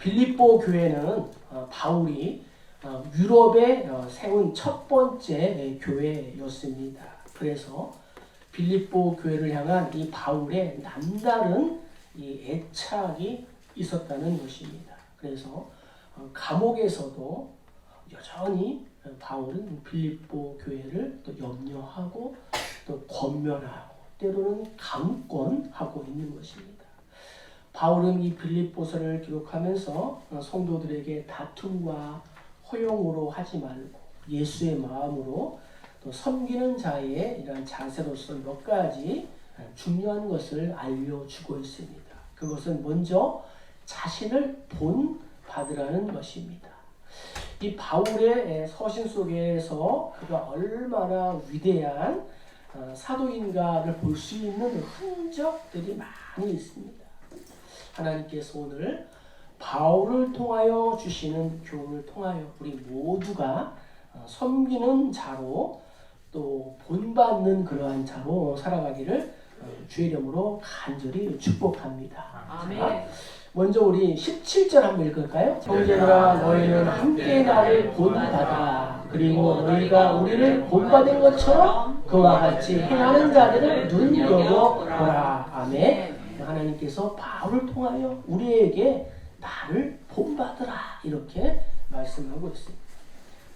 빌립보 교회는 바울이 유럽에 세운 첫 번째 교회였습니다. 그래서 빌립보 교회를 향한 이 바울의 남다른 이 애착이 있었다는 것입니다. 그래서 감옥에서도 여전히 바울은 빌립보 교회를 또 염려하고 또 권면하고 때로는 강권하고 있는 것입니다. 바울은 이 빌립보서를 기록하면서 성도들에게 다툼과 허용으로 하지 말고 예수의 마음으로 또 섬기는 자의 이러한 자세로서 몇 가지 중요한 것을 알려주고 있습니다. 그것은 먼저 자신을 본받으라는 것입니다. 이 바울의 서신 속에서 그가 얼마나 위대한 사도인가를 볼 수 있는 흔적들이 많이 있습니다. 하나님께서 오늘 바울을 통하여 주시는 교훈을 통하여 우리 모두가 섬기는 자로 또 본받는 그러한 자로 살아가기를 주의 이름으로 간절히 축복합니다. 아멘. 먼저 우리 17절 한번 읽을까요? 형제들아 너희는 함께 나를 본받아 그리고 너희가 우리를 본받은 것처럼 그와 같이 행하는 자들을 눈여겨보라. 아멘. 하나님께서 바울을 통하여 우리에게 나를 본받으라 이렇게 말씀하고 있습니다.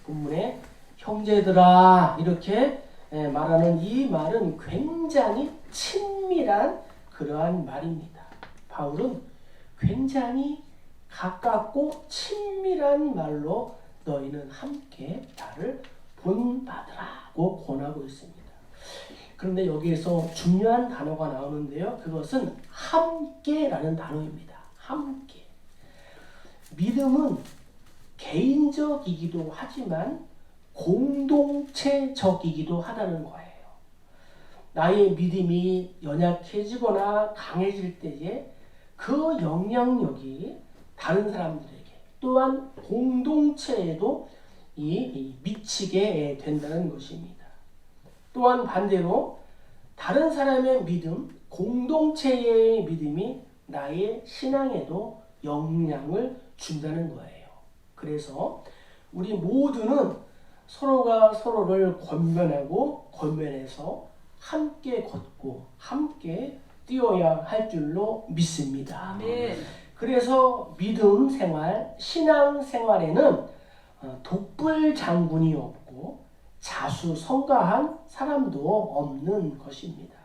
본문에 형제들아 이렇게 말하는 이 말은 굉장히 친밀한 그러한 말입니다. 바울은 굉장히 가깝고 친밀한 말로 너희는 함께 나를 본받으라고 권하고 있습니다. 그런데 여기에서 중요한 단어가 나오는데요. 그것은 함께라는 단어입니다. 함께. 믿음은 개인적이기도 하지만 공동체적이기도 하다는 거예요. 나의 믿음이 연약해지거나 강해질 때에 그 영향력이 다른 사람들에게 또한 공동체에도 미치게 된다는 것입니다. 또한 반대로 다른 사람의 믿음, 공동체의 믿음이 나의 신앙에도 영향을 준다는 거예요. 그래서 우리 모두는 서로가 서로를 권면해서 함께 걷고 함께 뛰어야 할 줄로 믿습니다. 아멘. 그래서 믿음 생활, 신앙 생활에는 독불 장군이 없고 자수성가한 사람도 없는 것입니다.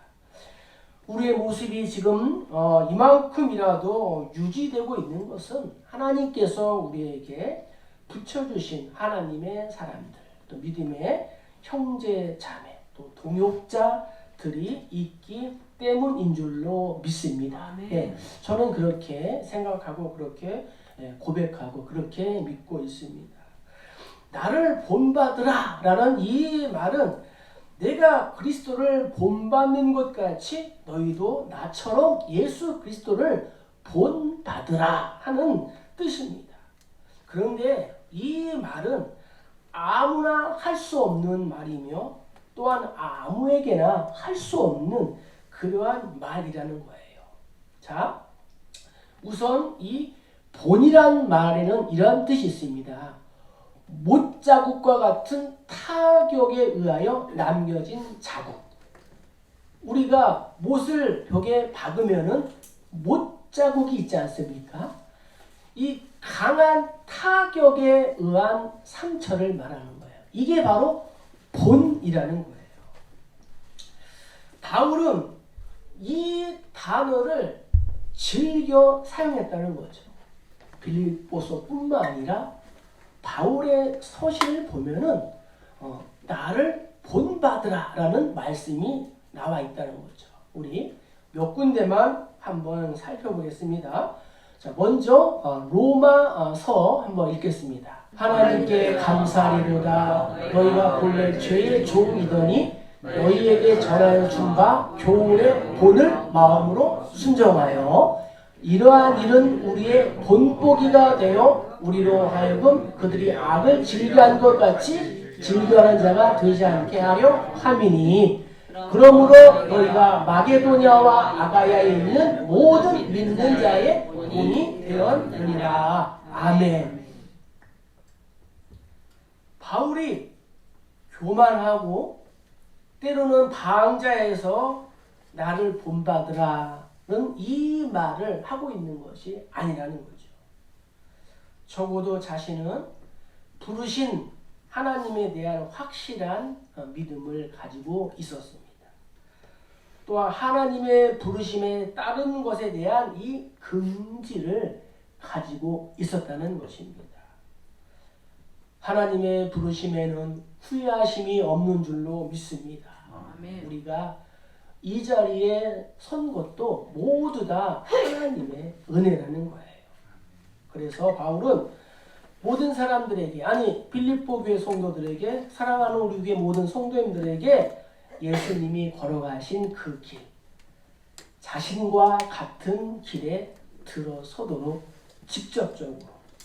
우리의 모습이 지금 이만큼이라도 유지되고 있는 것은 하나님께서 우리에게 붙여주신 하나님의 사람들, 또 믿음의 형제 자매, 또 동역자들이 있기 때문인 줄로 믿습니다. 네, 저는 그렇게 생각하고 그렇게 고백하고 그렇게 믿고 있습니다. 나를 본받으라 라는 이 말은 내가 그리스도를 본받는 것 같이 너희도 나처럼 예수 그리스도를 본받으라 하는 뜻입니다. 그런데 이 말은 아무나 할 수 없는 말이며 또한 아무에게나 할 수 없는 그러한 말이라는 거예요. 자, 우선 이 본이란 말에는 이런 뜻이 있습니다. 못자국과 같은 타격에 의하여 남겨진 자국. 우리가 못을 벽에 박으면은 못자국이 있지 않습니까? 이 강한 타격에 의한 상처를 말하는 거예요. 이게 바로 본이라는 거예요. 바울은 이 단어를 즐겨 사용했다는 거죠. 빌립보서뿐만 아니라 바울의 서신을 보면은 나를 본받으라라는 말씀이 나와 있다는 거죠. 우리 몇 군데만 한번 살펴보겠습니다. 자, 먼저 로마서 한번 읽겠습니다. 하나님께 감사하리로다. 너희가 본래 죄의 종이더니 너희에게 전하여 준 바 교훈의 본을 마음으로 순종하여 이러한 일은 우리의 본보기가 되어 우리로 하여금 그들이 악을 즐겨한 것 같이 즐겨하는 자가 되지 않게 하려 함이니 그러므로 너희가 마게도냐와 아가야에 있는 모든 믿는 자의 본이 되었느니라. 아멘. 바울이 교만하고 때로는 방자에서 나를 본받으라는 이 말을 하고 있는 것이 아니라는 거죠. 적어도 자신은 부르신 하나님에 대한 확실한 믿음을 가지고 있었습니다. 또한 하나님의 부르심에 따른 것에 대한 이 긍지를 가지고 있었다는 것입니다. 하나님의 부르심에는 후회하심이 없는 줄로 믿습니다. 아멘. 우리가 이 자리에 선 것도 모두 다 하나님의 은혜라는 거예요. 그래서 바울은 모든 사람들에게, 아니 빌립보 교회 성도들에게, 사랑하는 우리 교회 모든 성도님들에게 예수님이 걸어가신 그 길, 자신과 같은 길에 들어서도록 직접적으로,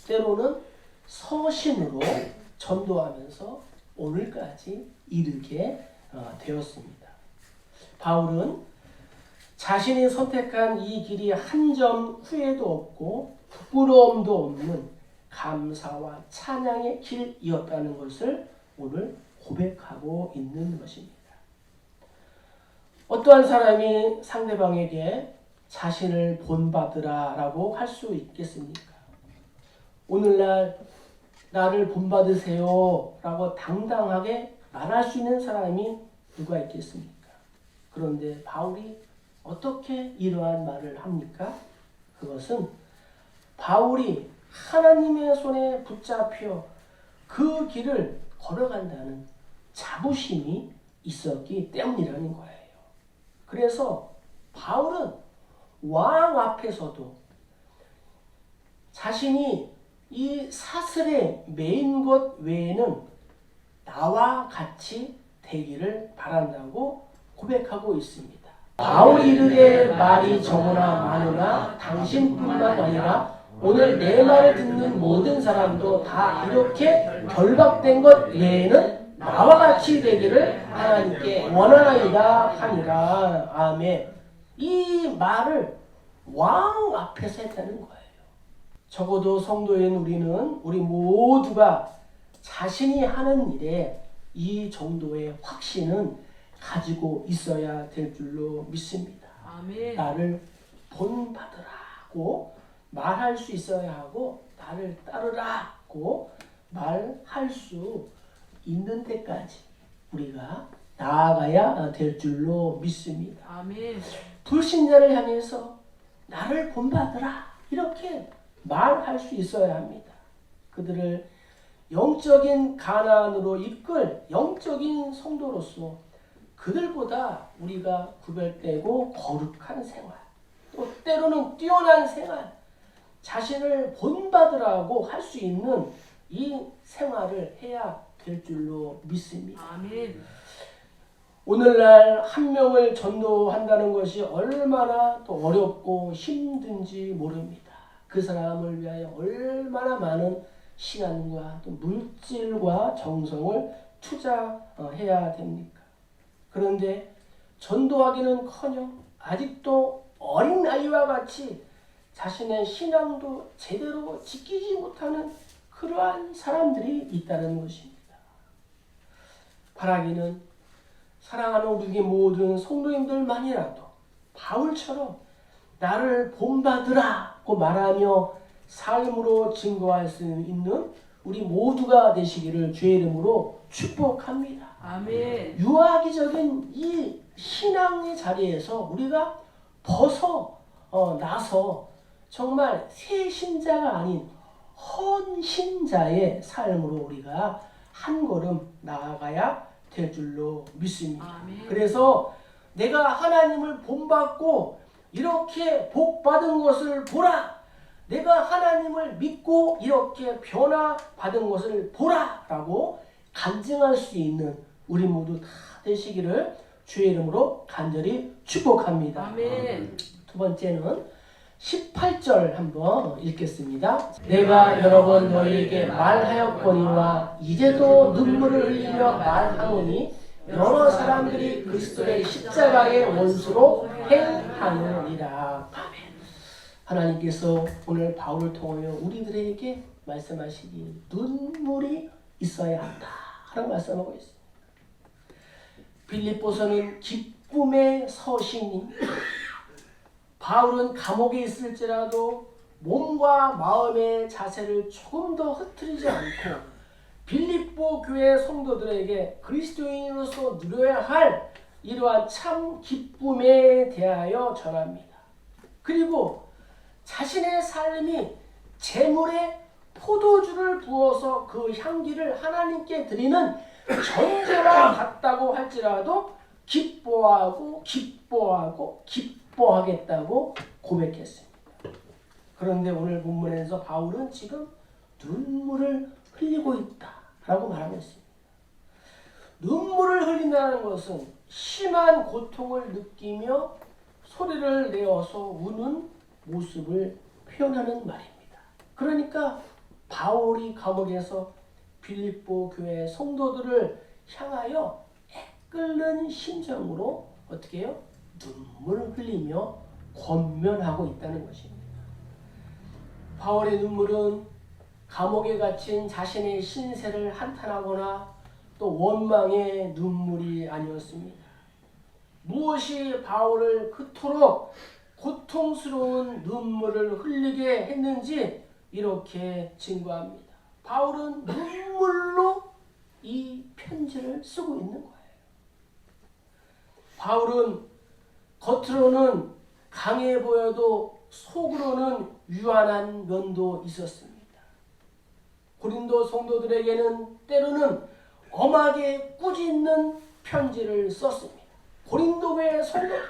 때로는 서신으로 전도하면서 오늘까지 이르게 되었습니다. 바울은 자신이 선택한 이 길이 한 점 후회도 없고 부끄러움도 없는 감사와 찬양의 길이었다는 것을 오늘 고백하고 있는 것입니다. 어떠한 사람이 상대방에게 자신을 본받으라 라고 할 수 있겠습니까? 오늘날 나를 본받으세요 라고 당당하게 말할 수 있는 사람이 누가 있겠습니까? 그런데 바울이 어떻게 이러한 말을 합니까? 그것은 바울이 하나님의 손에 붙잡혀 그 길을 걸어간다는 자부심이 있었기 때문이라는 거예요. 그래서 바울은 왕 앞에서도 자신이 이 사슬에 매인 것 외에는 나와 같이 되기를 바란다고 고백하고 있습니다. 바울이 이르되 말이 적으나 많으나 당신뿐만 아니라 오늘 내 말을 듣는 모든 사람도 다 이렇게 결박된 것 외에는 나와 같이 되기를 하나님께 원하나이다 하니라. 아멘. 이 말을 왕 앞에서 했다는 거예요. 적어도 성도인 우리 모두가 자신이 하는 일에 이 정도의 확신은 가지고 있어야 될 줄로 믿습니다. 아멘. 나를 본받으라고 말할 수 있어야 하고 나를 따르라고 말할 수 있는 데까지 우리가 나아가야 될 줄로 믿습니다. 아멘. 불신자를 향해서 나를 본받으라 이렇게 말할 수 있어야 합니다. 그들을 영적인 가난으로 이끌 영적인 성도로서 그들보다 우리가 구별되고 거룩한 생활, 또 때로는 뛰어난 생활, 자신을 본받으라고 할 수 있는 이 생활을 해야 될 줄로 믿습니다. 아멘. 오늘날 한 명을 전도한다는 것이 얼마나 또 어렵고 힘든지 모릅니다. 그 사람을 위하여 얼마나 많은 시간과 또 물질과 정성을 투자해야 됩니까? 그런데 전도하기는커녕 아직도 어린아이와 같이 자신의 신앙도 제대로 지키지 못하는 그러한 사람들이 있다는 것입니다. 바라기는 사랑하는 우리 모든 성도님들만이라도 바울처럼 나를 본받으라고 말하며 삶으로 증거할 수 있는 우리 모두가 되시기를 주의 이름으로 축복합니다. 아멘. 유아기적인 이 신앙의 자리에서 우리가 나서 정말 새 신자가 아닌 헌신자의 삶으로 우리가 한 걸음 나아가야 될 줄로 믿습니다. 아멘. 그래서 내가 하나님을 본받고 이렇게 복받은 것을 보라. 내가 하나님을 믿고 이렇게 변화받은 것을 보라 라고 간증할 수 있는 우리 모두 다 되시기를 주의 이름으로 간절히 축복합니다. 아멘. 두 번째는 18절 한번 읽겠습니다. 내가 여러 번 너희에게 말하였거니와 이제도 눈물을 흘리며 말하노니 여러 사람들이 그리스도의 십자가의 원수로 행하느니라. 하나님께서 오늘 바울을 통하여 우리들에게 말씀하시기 눈물이 있어야 한다 라고 말씀하고 있습니다. 빌립보서는 기쁨의 서신이 바울은 감옥에 있을지라도 몸과 마음의 자세를 조금 더 흐트리지 않고 빌립보 교회 성도들에게 그리스도인으로서 누려야 할 이러한 참 기쁨에 대하여 전합니다. 그리고 자신의 삶이 제물에 포도주를 부어서 그 향기를 하나님께 드리는 전제와 같다고 할지라도 기뻐하고 기뻐하겠다고 고백했습니다. 그런데 오늘 본문에서 바울은 지금 눈물을 흘리고 있다라고 말하고 있습니다. 눈물을 흘린다는 것은 심한 고통을 느끼며 소리를 내어서 우는 모습을 표현하는 말입니다. 그러니까 바울이 감옥에서 빌립보 교회 성도들을 향하여 애끓는 심정으로 어떻게 해요? 눈물을 흘리며 권면하고 있다는 것입니다. 바울의 눈물은 감옥에 갇힌 자신의 신세를 한탄하거나 또 원망의 눈물이 아니었습니다. 무엇이 바울을 그토록 고통스러운 눈물을 흘리게 했는지 이렇게 증거합니다. 바울은 눈물로 이 편지를 쓰고 있는 거예요. 바울은 겉으로는 강해 보여도 속으로는 유한한 면도 있었습니다. 고린도 성도들에게는 때로는 엄하게 꾸짖는 편지를 썼습니다. 고린도 교회 성도들,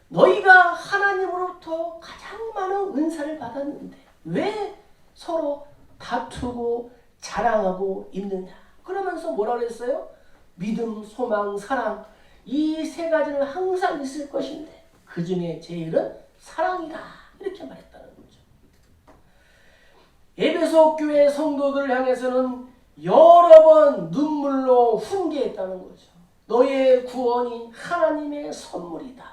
너희가 하나님으로부터 가장 많은 은사를 받았는데 왜 서로 다투고 자랑하고 있느냐. 그러면서 뭐라 그랬어요? 믿음, 소망, 사랑, 이 세 가지는 항상 있을 것인데 그 중에 제일은 사랑이다. 이렇게 말했다는 거죠. 에베소 교회 성도들을 향해서는 여러 번 눈물로 훈계했다는 거죠. 너의 구원이 하나님의 선물이다.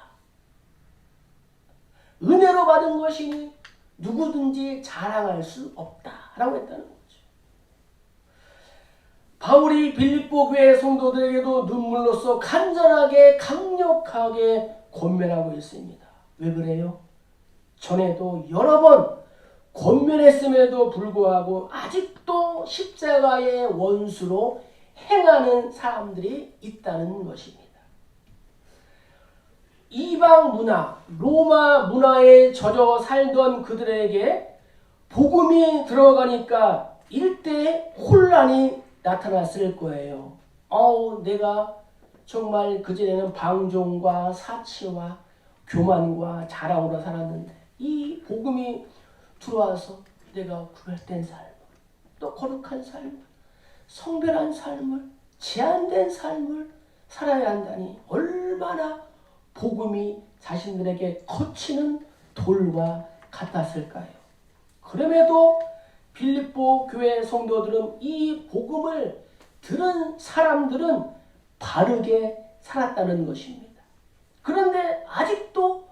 은혜로 받은 것이니 누구든지 자랑할 수 없다라고 했다는 거죠. 바울이 빌립보 교회 성도들에게도 눈물로써 간절하게 강력하게 권면하고 있습니다. 왜 그래요? 전에도 여러 번 권면했음에도 불구하고 아직도 십자가의 원수로 행하는 사람들이 있다는 것입니다. 이방 문화, 로마 문화에 젖어 살던 그들에게 복음이 들어가니까 일대의 혼란이 나타났을 거예요. 내가 정말 그전에는 방종과 사치와 교만과 자랑으로 살았는데 이 복음이 들어와서 내가 구별된 삶, 또 거룩한 삶, 성별한 삶을, 제한된 삶을 살아야 한다니 얼마나 복음이 자신들에게 거치는 돌과 같았을까요? 그럼에도 빌립보 교회 성도들은 이 복음을 들은 사람들은 바르게 살았다는 것입니다. 그런데 아직도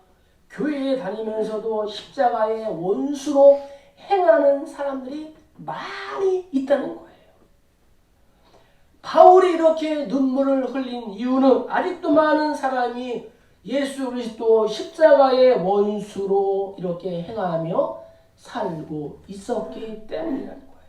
교회에 다니면서도 십자가의 원수로 행하는 사람들이 많이 있다는 거예요. 바울이 이렇게 눈물을 흘린 이유는 아직도 많은 사람이 예수 그리스도 십자가의 원수로 이렇게 행하며 살고 있었기 때문이라는 거예요.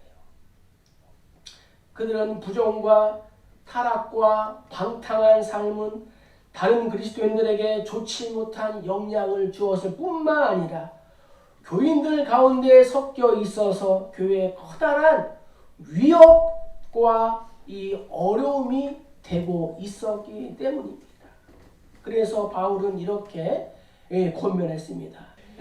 그들은 부정과 타락과 방탕한 삶은 다른 그리스도인들에게 좋지 못한 영향을 주었을 뿐만 아니라 교인들 가운데 섞여 있어서 교회에 커다란 위협과 이 어려움이 되고 있었기 때문입니다. 그래서 바울은 이렇게 권면했습니다.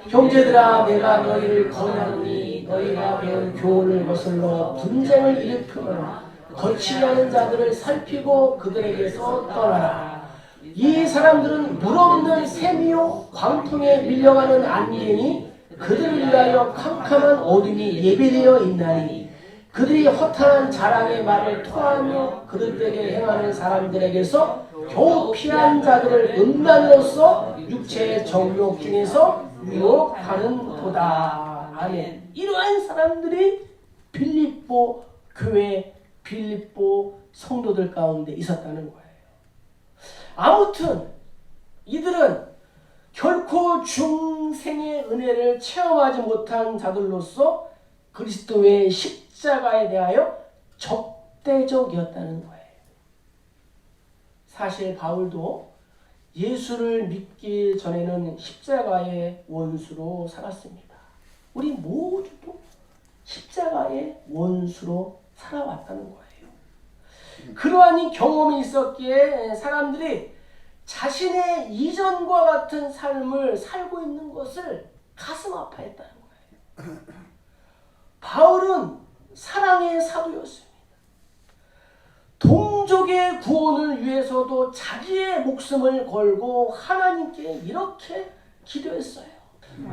형제들아, 내가 너희를 권하노니 너희가 배운 교훈을 거슬러 분쟁을 일으키거나 거치지 않은 자들을 살피고 그들에게서 떠나라. 이 사람들은 물없는 샘이요 광풍에 밀려가는 안개니 그들을 위하여 캄캄한 어둠이 예비되어 있나니 그들이 허탄한 자랑의 말을 토하며 그릇되게 행하는 사람들에게서 겨우 피한 자들을 음란으로서 육체의 정욕 중에서 유혹하는 도다. 아멘. 이러한 사람들이 빌립보 교회, 빌립보 성도들 가운데 있었다는 거예요. 아무튼 이들은 결코 중생의 은혜를 체험하지 못한 자들로서 그리스도의 십자가에 대하여 적대적이었다는 거예요. 사실 바울도 예수를 믿기 전에는 십자가의 원수로 살았습니다. 우리 모두도 십자가의 원수로 살아왔다는 거예요. 그러한 경험이 있었기에 사람들이 자신의 이전과 같은 삶을 살고 있는 것을 가슴 아파했다는 거예요. 바울은 사랑의 사도였습니다. 동족의 구원을 위해서도 자기의 목숨을 걸고 하나님께 이렇게 기도했어요.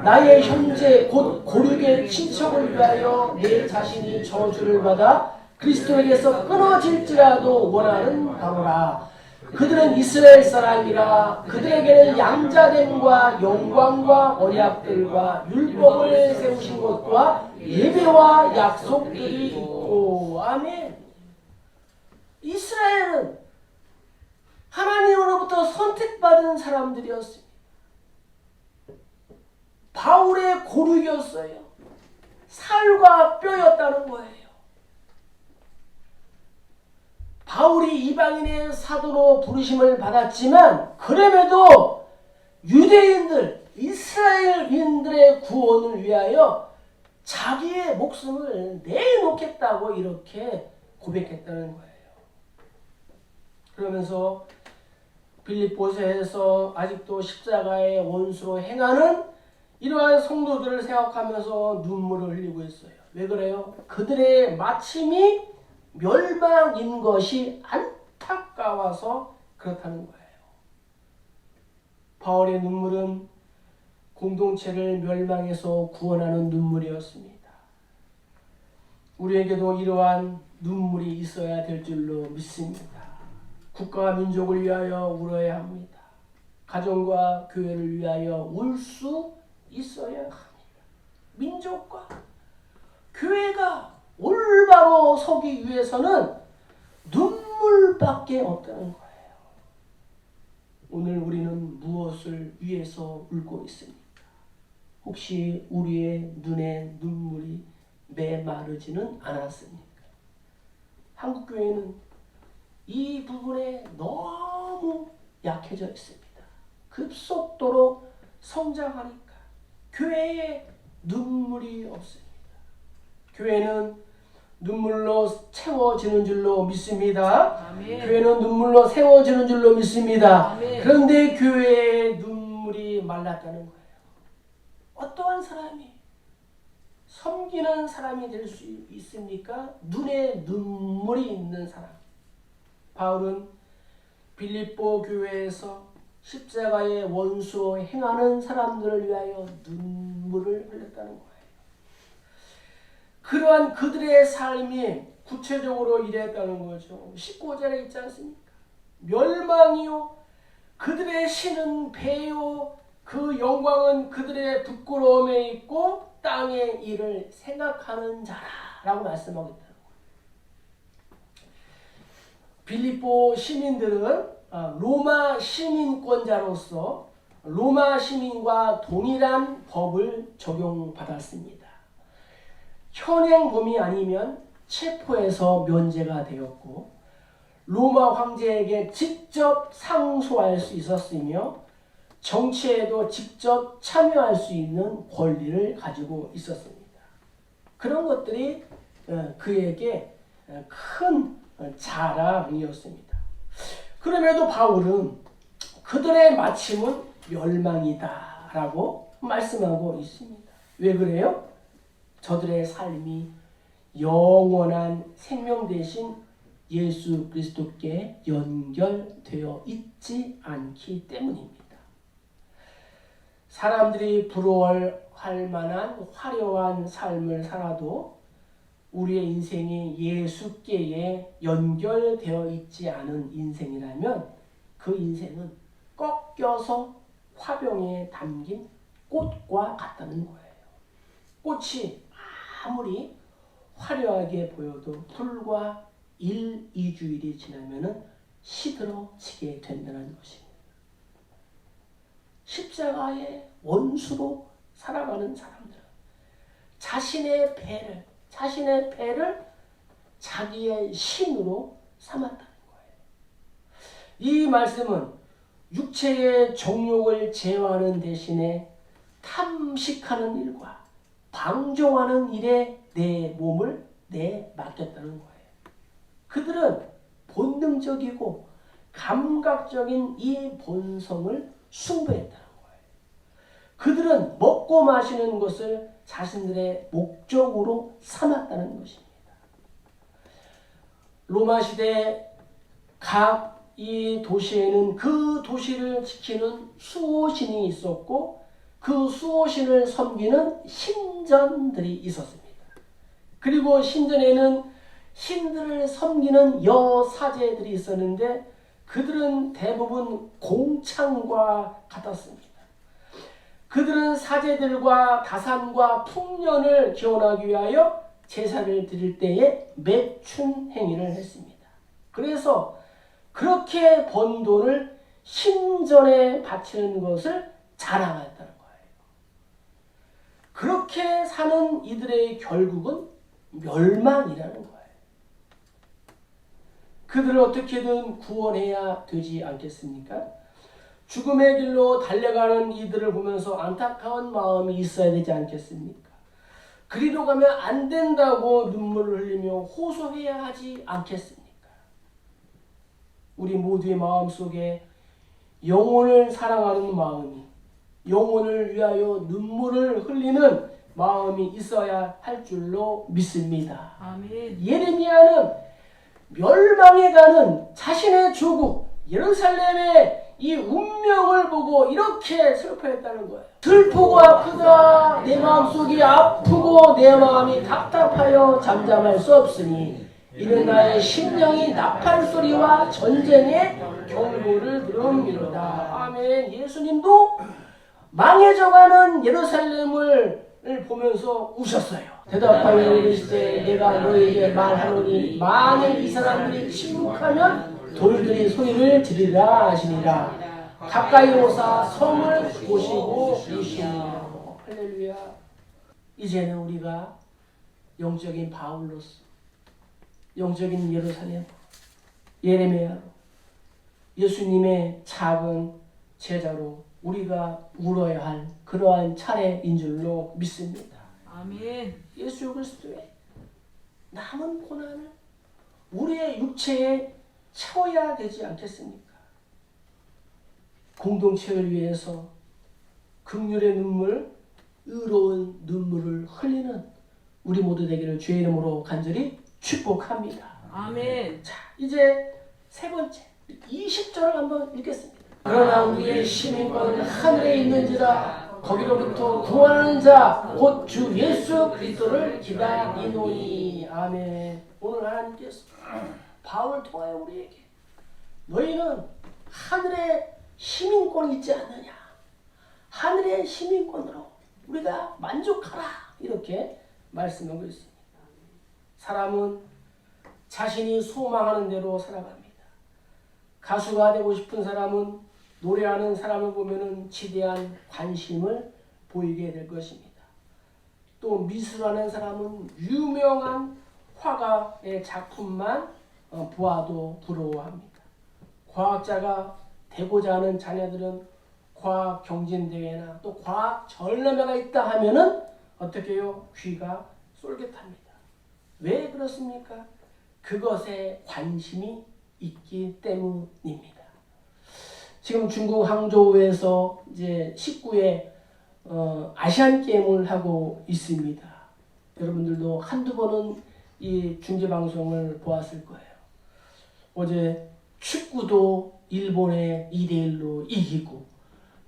나의 형제 곧 고륙의 친척을 위하여 내 자신이 저주를 받아 그리스도에게서 끊어질지라도 원하는 바로라. 그들은 이스라엘 사람이라. 그들에게는 양자됨과 영광과 언약들과 율법을 세우신 것과 예배와 약속들이 있고. 아멘. 이스라엘은 하나님으로부터 선택받은 사람들이었습니다. 바울의 고륙이었어요. 살과 뼈였다는 거예요. 바울이 이방인의 사도로 부르심을 받았지만 그럼에도 유대인들, 이스라엘인들의 구원을 위하여 자기의 목숨을 내놓겠다고 이렇게 고백했다는 거예요. 그러면서 빌립보서에서 아직도 십자가의 원수로 행하는 이러한 성도들을 생각하면서 눈물을 흘리고 있어요. 왜 그래요? 그들의 마침이 멸망인 것이 안타까워서 그렇다는 거예요. 바울의 눈물은 공동체를 멸망에서 구원하는 눈물이었습니다. 우리에게도 이러한 눈물이 있어야 될 줄로 믿습니다. 국가와 민족을 위하여 울어야 합니다. 가정과 교회를 위하여 울 수 있어야 합니다. 민족과 교회가 올바로 서기 위해서는 눈물밖에 없다는 거예요. 오늘 우리는 무엇을 위해서 울고 있습니까? 혹시 우리의 눈에 눈물이 메마르지는 않았습니까? 한국교회는 이 부분에 너무 약해져 있습니다. 급속도로 성장하니까 교회에 눈물이 없습니다. 교회는 눈물로 채워지는 줄로 믿습니다. 아멘. 교회는 눈물로 세워지는 줄로 믿습니다. 아멘. 그런데 교회의 눈물이 말랐다는 거예요. 어떠한 사람이 섬기는 사람이 될 수 있습니까? 눈에 눈물이 있는 사람. 바울은 빌립보 교회에서 십자가의 원수로 행하는 사람들을 위하여 눈물을 흘렸다는 거예요. 그러한 그들의 삶이 구체적으로 이랬다는 거죠. 19절에 있지 않습니까? 멸망이요 그들의 신은 배요 그 영광은 그들의 부끄러움에 있고 땅의 일을 생각하는 자라라고 말씀하고 있다는 거예요. 빌립보 시민들은 로마 시민권자로서 로마 시민과 동일한 법을 적용받았습니다. 현행범이 아니면 체포해서 면제가 되었고 로마 황제에게 직접 상소할 수 있었으며 정치에도 직접 참여할 수 있는 권리를 가지고 있었습니다. 그런 것들이 그에게 큰 자랑이었습니다. 그럼에도 바울은 그들의 마침은 멸망이다 라고 말씀하고 있습니다. 왜 그래요? 저들의 삶이 영원한 생명 대신 예수 그리스도께 연결되어 있지 않기 때문입니다. 사람들이 부러워할 만한 화려한 삶을 살아도 우리의 인생이 예수께에 연결되어 있지 않은 인생이라면 그 인생은 꺾여서 화병에 담긴 꽃과 같다는 거예요. 꽃이 아무리 화려하게 보여도 불과 1, 2주일이 지나면 시들어지게 된다는 것입니다. 십자가의 원수로 살아가는 사람들, 자신의 배를 자기의 신으로 삼았다는 거예요. 이 말씀은 육체의 정욕을 제어하는 대신에 탐식하는 일과 방종하는 일에 내 몸을 맡겼다는 거예요. 그들은 본능적이고 감각적인 이 본성을 숭배했다는 거예요. 그들은 먹고 마시는 것을 자신들의 목적으로 삼았다는 것입니다. 로마 시대 각 이 도시에는 그 도시를 지키는 수호신이 있었고 그 수호신을 섬기는 신전들이 있었습니다. 그리고 신전에는 신들을 섬기는 여사제들이 있었는데 그들은 대부분 공창과 같았습니다. 그들은 사제들과 다산과 풍년을 기원하기 위하여 제사를 드릴 때에 매춘 행위를 했습니다. 그래서 그렇게 번 돈을 신전에 바치는 것을 자랑했다는 거예요. 그렇게 사는 이들의 결국은 멸망이라는 거예요. 그들을 어떻게든 구원해야 되지 않겠습니까? 죽음의 길로 달려가는 이들을 보면서 안타까운 마음이 있어야 되지 않겠습니까? 그리로 가면 안 된다고 눈물을 흘리며 호소해야 하지 않겠습니까? 우리 모두의 마음속에 영혼을 사랑하는 마음이, 영혼을 위하여 눈물을 흘리는 마음이 있어야 할 줄로 믿습니다. 아멘. 예레미야는 멸망해 가는 자신의 조국 예루살렘의 이 운명을 보고 이렇게 슬퍼했다는 거예요. 슬프고 아프다. 내 마음속이 아프고 내 마음이 답답하여 잠잠할 수 없으니 이는 나의 심령이 나팔 소리와 전쟁의 경보를 들음이로다. 아멘. 예수님도 망해져가는 예루살렘을 보면서 우셨어요. 대답하여 이르시되 내가 너에게 말하노니 만일 이 사람들이 침묵하면 돌들이 소리를 지르리라 하시니라. 가까이 오사 성을 보시고 이시니라. 할렐루야. 이제는 우리가 영적인 바울로서 영적인 예루살렘 예레미야로 예수님의 작은 제자로 우리가 울어야 할 그러한 차례인 줄로 믿습니다. 아멘. 예수 그리스도의 남은 고난을 우리의 육체에 채워야 되지 않겠습니까? 공동체를 위해서 긍휼의 눈물, 의로운 눈물을 흘리는 우리 모두 되기를 주의 이름으로 간절히 축복합니다. 아멘. 자, 이제 세 번째 20절을 한번 읽겠습니다. 그러나 우리의 시민권은 하늘에 있는지라 거기로부터 구원하는 자 곧 주 예수 그리스도를 기다리노니. 아멘. 오늘 하나님께서 바울을 통하여 우리에게 너희는 하늘에 시민권이 있지 않느냐, 하늘의 시민권으로 우리가 만족하라, 이렇게 말씀하고 있습니다. 사람은 자신이 소망하는 대로 살아갑니다. 가수가 되고 싶은 사람은 노래하는 사람을 보면은 지대한 관심을 보이게 될 것입니다. 또 미술하는 사람은 유명한 화가의 작품만 보아도 부러워합니다. 과학자가 되고자 하는 자녀들은 과학 경진대회나 또 과학 전람회가 있다 하면은 어떻게 해요? 귀가 쏠깃합니다. 왜 그렇습니까? 그것에 관심이 있기 때문입니다. 지금 중국 항저우에서 이제 19회 아시안 게임을 하고 있습니다. 여러분들도 한두 번은 이 중계 방송을 보았을 거예요. 어제 축구도 일본에 2대1로 이기고,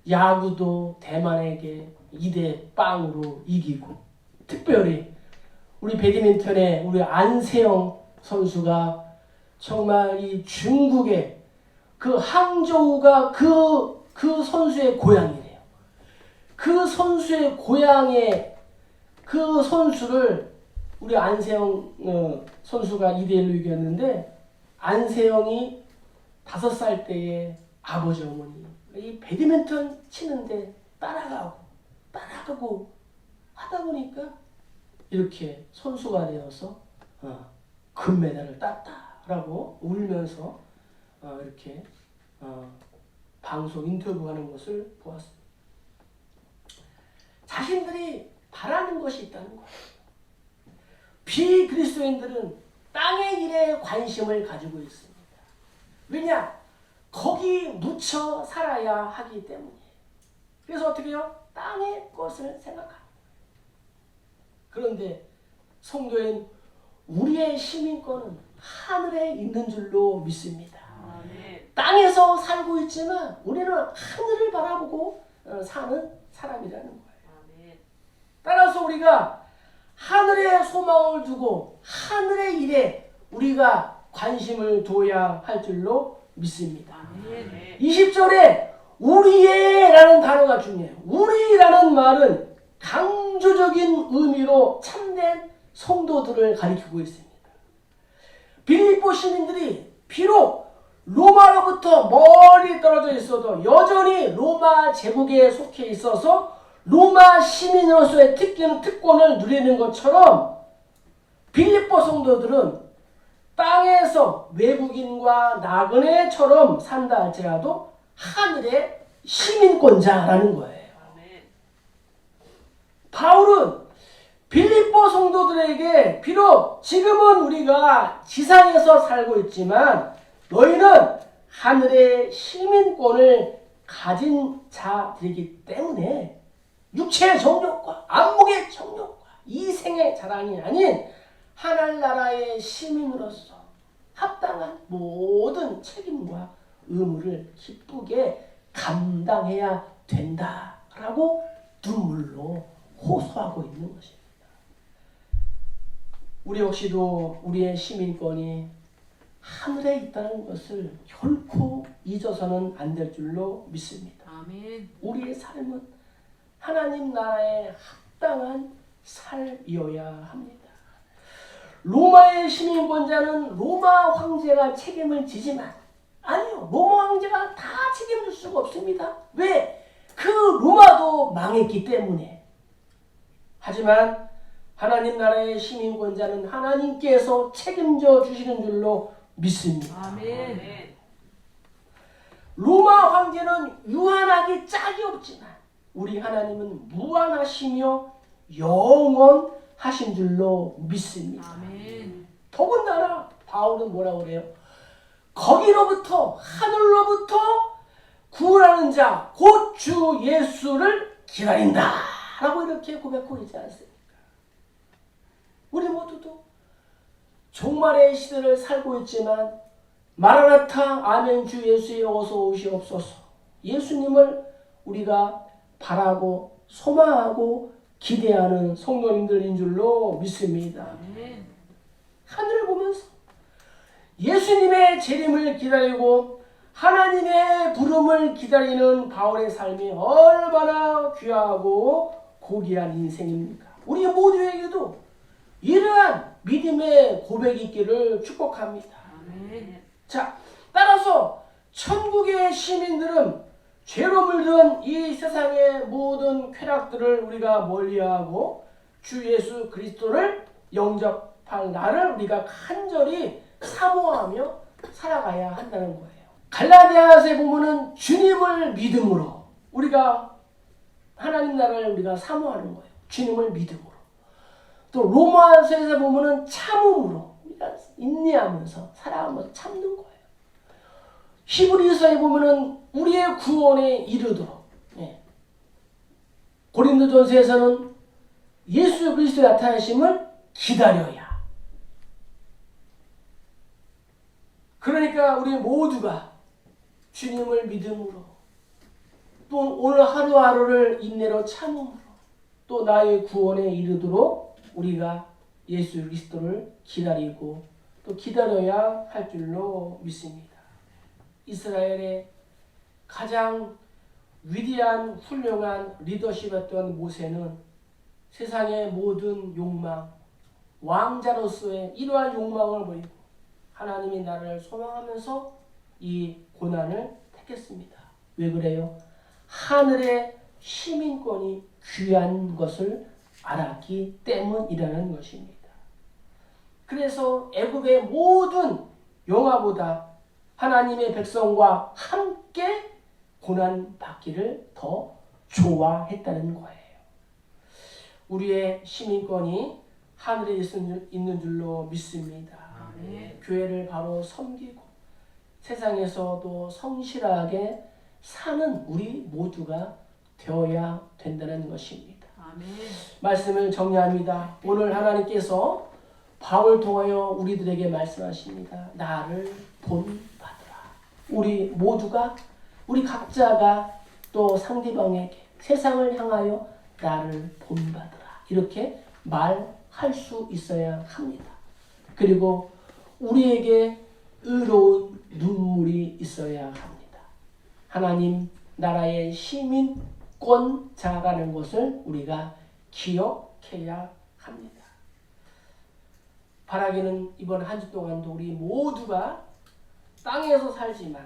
야구도 대만에게 2대0으로 이기고, 특별히 우리 배드민턴의 우리 안세영 선수가 정말 이 중국의 그 항저우가 그 선수의 고향이래요. 그 선수의 고향의 그 선수를 우리 안세영 선수가 2대1로 이겼는데, 안세영이 5살 때에 아버지 어머니 이 배드민턴 치는데 따라가고 하다 보니까 이렇게 선수가 되어서 금메달을 땄다라고 울면서 이렇게 방송 인터뷰하는 것을 보았습니다. 자신들이 바라는 것이 있다는 거예요. 비그리스도인들은 땅의 일에 관심을 가지고 있습니다. 왜냐? 거기 묻혀 살아야 하기 때문에. 그래서 어떻게 해요? 땅의 것을 생각합니다. 그런데 성도인 우리의 시민권은 하늘에 있는 줄로 믿습니다. 땅에서 살고 있지만 우리는 하늘을 바라보고 사는 사람이라는 거예요. 따라서 우리가 하늘에 소망을 두고 하늘의 일에 우리가 관심을 둬야 할 줄로 믿습니다. 20절에 우리의 라는 단어가 중요해요. 우리라는 말은 강조적인 의미로 참된 성도들을 가리키고 있습니다. 빌립보 시민들이 비록 로마로부터 멀리 떨어져 있어도 여전히 로마 제국에 속해 있어서 로마 시민으로서의 특권을 누리는 것처럼 빌립보 성도들은 땅에서 외국인과 나그네처럼 산다 할지라도 하늘의 시민권자라는 거예요. 바울은 빌립보 성도들에게 비록 지금은 우리가 지상에서 살고 있지만 너희는 하늘의 시민권을 가진 자들이기 때문에 육체의 정욕과 안목의 정욕과 이생의 자랑이 아닌 하늘나라의 시민으로서 합당한 모든 책임과 의무를 기쁘게 감당해야 된다라고 눈물로 호소하고 있는 것입니다. 우리 역시도 우리의 시민권이 하늘에 있다는 것을 결코 잊어서는 안 될 줄로 믿습니다. 아멘. 우리의 삶은 하나님 나라에 합당한 삶이어야 합니다. 로마의 시민권자는 로마 황제가 책임을 지지만 아니요, 로마 황제가 다 책임질 수가 없습니다. 왜? 그 로마도 망했기 때문에. 하지만 하나님 나라의 시민권자는 하나님께서 책임져 주시는 줄로 믿습니다. 아멘. 로마 황제는 유한하기 짝이 없지만 우리 하나님은 무한하시며 영원하신 줄로 믿습니다. 아멘. 더군다나 바울은 뭐라고 그래요? 거기로부터 하늘로부터 구원하는 자 곧 주 예수를 기다린다 라고 이렇게 고백하고 있지 않습니까? 우리 모두도 종말의 시대를 살고 있지만 마라나타 아멘 주 예수의 어서 오시옵소서, 예수님을 우리가 바라고 소망하고 기대하는 성도님들인 줄로 믿습니다. 아멘. 하늘을 보면서 예수님의 재림을 기다리고 하나님의 부름을 기다리는 바울의 삶이 얼마나 귀하고 고귀한 인생입니까? 우리 모두에게도 이러한 믿음의 고백이 있기를 축복합니다. 아멘. 자, 따라서 천국의 시민들은 죄로 물든 이 세상의 모든 쾌락들을 우리가 멀리하고 주 예수 그리스도를 영접할 날을 우리가 간절히 사모하며 살아가야 한다는 거예요. 갈라디아서에 보면은 주님을 믿음으로 우리가 하나님 나라를 우리가 사모하는 거예요. 주님을 믿음으로. 또 로마서에서 보면은 참음으로 우리가 인내하면서 살아가면서 참는 거예요. 히브리서에 보면은 우리의 구원에 이르도록. 고린도전서에서는 예수 그리스도의 나타나심을 기다려야. 그러니까 우리 모두가 주님을 믿음으로 또 오늘 하루하루를 인내로 참음으로 또 나의 구원에 이르도록 우리가 예수 그리스도를 기다리고 또 기다려야 할 줄로 믿습니다. 이스라엘의 가장 위대한 훌륭한 리더십이었던 모세는 세상의 모든 욕망, 왕자로서의 이러한 욕망을 버리고 하나님이 나를 소망하면서 이 고난을 택했습니다. 왜 그래요? 하늘의 시민권이 귀한 것을 알았기 때문이라는 것입니다. 그래서 애굽의 모든 영화보다 하나님의 백성과 함께 고난 받기를 더 좋아했다는 거예요. 우리의 시민권이 하늘에 있는 줄로 믿습니다. 아멘. 교회를 바로 섬기고 세상에서도 성실하게 사는 우리 모두가 되어야 된다는 것입니다. 아멘. 말씀을 정리합니다. 오늘 하나님께서 바울 통하여 우리들에게 말씀하십니다. 나를 본받으라. 우리 모두가 우리 각자가 또 상대방에게 세상을 향하여 나를 본받으라. 이렇게 말할 수 있어야 합니다. 그리고 우리에게 의로운 눈물이 있어야 합니다. 하나님 나라의 시민권자라는 것을 우리가 기억해야 합니다. 바라기는 이번 한 주 동안도 우리 모두가 땅에서 살지만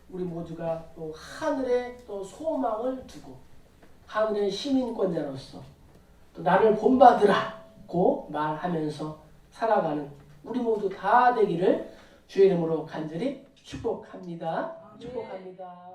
우리 모두가 또 하늘에 또 소망을 두고 하늘의 시민권자로서 또 나를 본받으라고 말하면서 살아가는 우리 모두 다 되기를 주의 이름으로 간절히 축복합니다. 축복합니다.